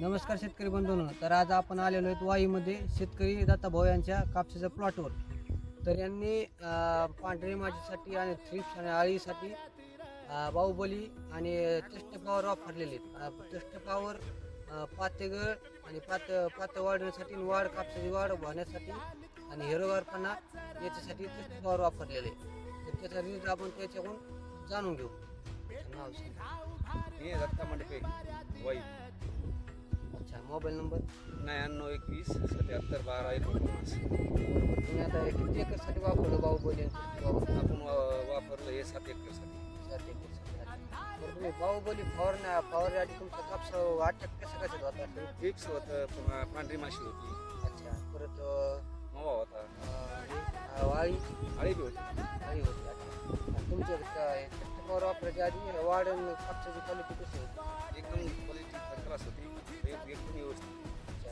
नमस्कार शेतकरी बंधूंनो. तर आज आपण आलेलो आहेत वाईमध्ये शेतकरी दत्ताभाऊ यांच्या कापसाच्या प्लॉटवर. तर यांनी पांढरी माशीसाठी आणि थ्रिप्स आणि अळीसाठी बाहुबली आणि चष्ट पॉवर वापरलेले आहेत. चष्ट पॉवर पातेगळ आणि पात वाढण्यासाठी आणि कापसाची वाढ होण्यासाठी आणि हिरवगारपणा याच्यासाठी चष्ट पॉवर वापरलेले आहे. तर त्याचा रिझल्ट आपण त्याच्याकडून जाणून घेऊ. नाव सांगा. मी दत्ता मंडपे वाई. अच्छा, मोबाईल नंबर. 9921 77 12 19. तुम्ही आता किती एकरसाठी वापरलं बाहुबली आणि चष्ट पॉवर? आपण वापरलं हे 7 एकरसाठी. 7 एकरसाठी. तर तुम्ही बाहुबली फवारण्याआधी तुमचा कापस अटॅक कसं कसं होता? फिक्स होतं, पुन्हा पांढरी माशी होती, अच्छा, परत मावा होता, वाळी अळी बी होती. वाळी होती. अच्छा, आणि तुमच्या चष्ट पॉवर वापरायच्या आधी वाढ आणि कापसाची क्वालिटी कशी होती? एकदम क्वालिटी फर्स्ट क्लास होती, एकदम व्यवस्थित.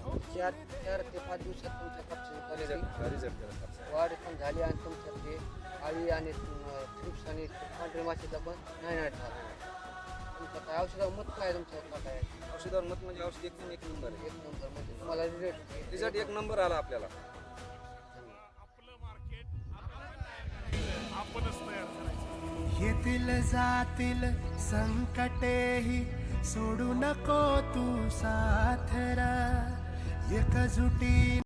अच्छा, 4 ते 5 दिवसात तुमच्या कापसाची क्वालिटी रिझल्ट दिला कापसाचा. वाढ पण झाली आणि तुमच्यात ते आळी आणि थ्रिप्स आणि पांढरी माशीचा पण नाही झाला. तुमचं काय औषधावर मत काय तुमचं काय? औषधावर मत म्हणजे औषध एकदम एक नंबर आहे. एक नंबर म्हणजे तुम्हाला रिझल्ट एक नंबर आला आपल्याला. येतील जातील संकटेही सोडू नको तू साथरा एकजुटी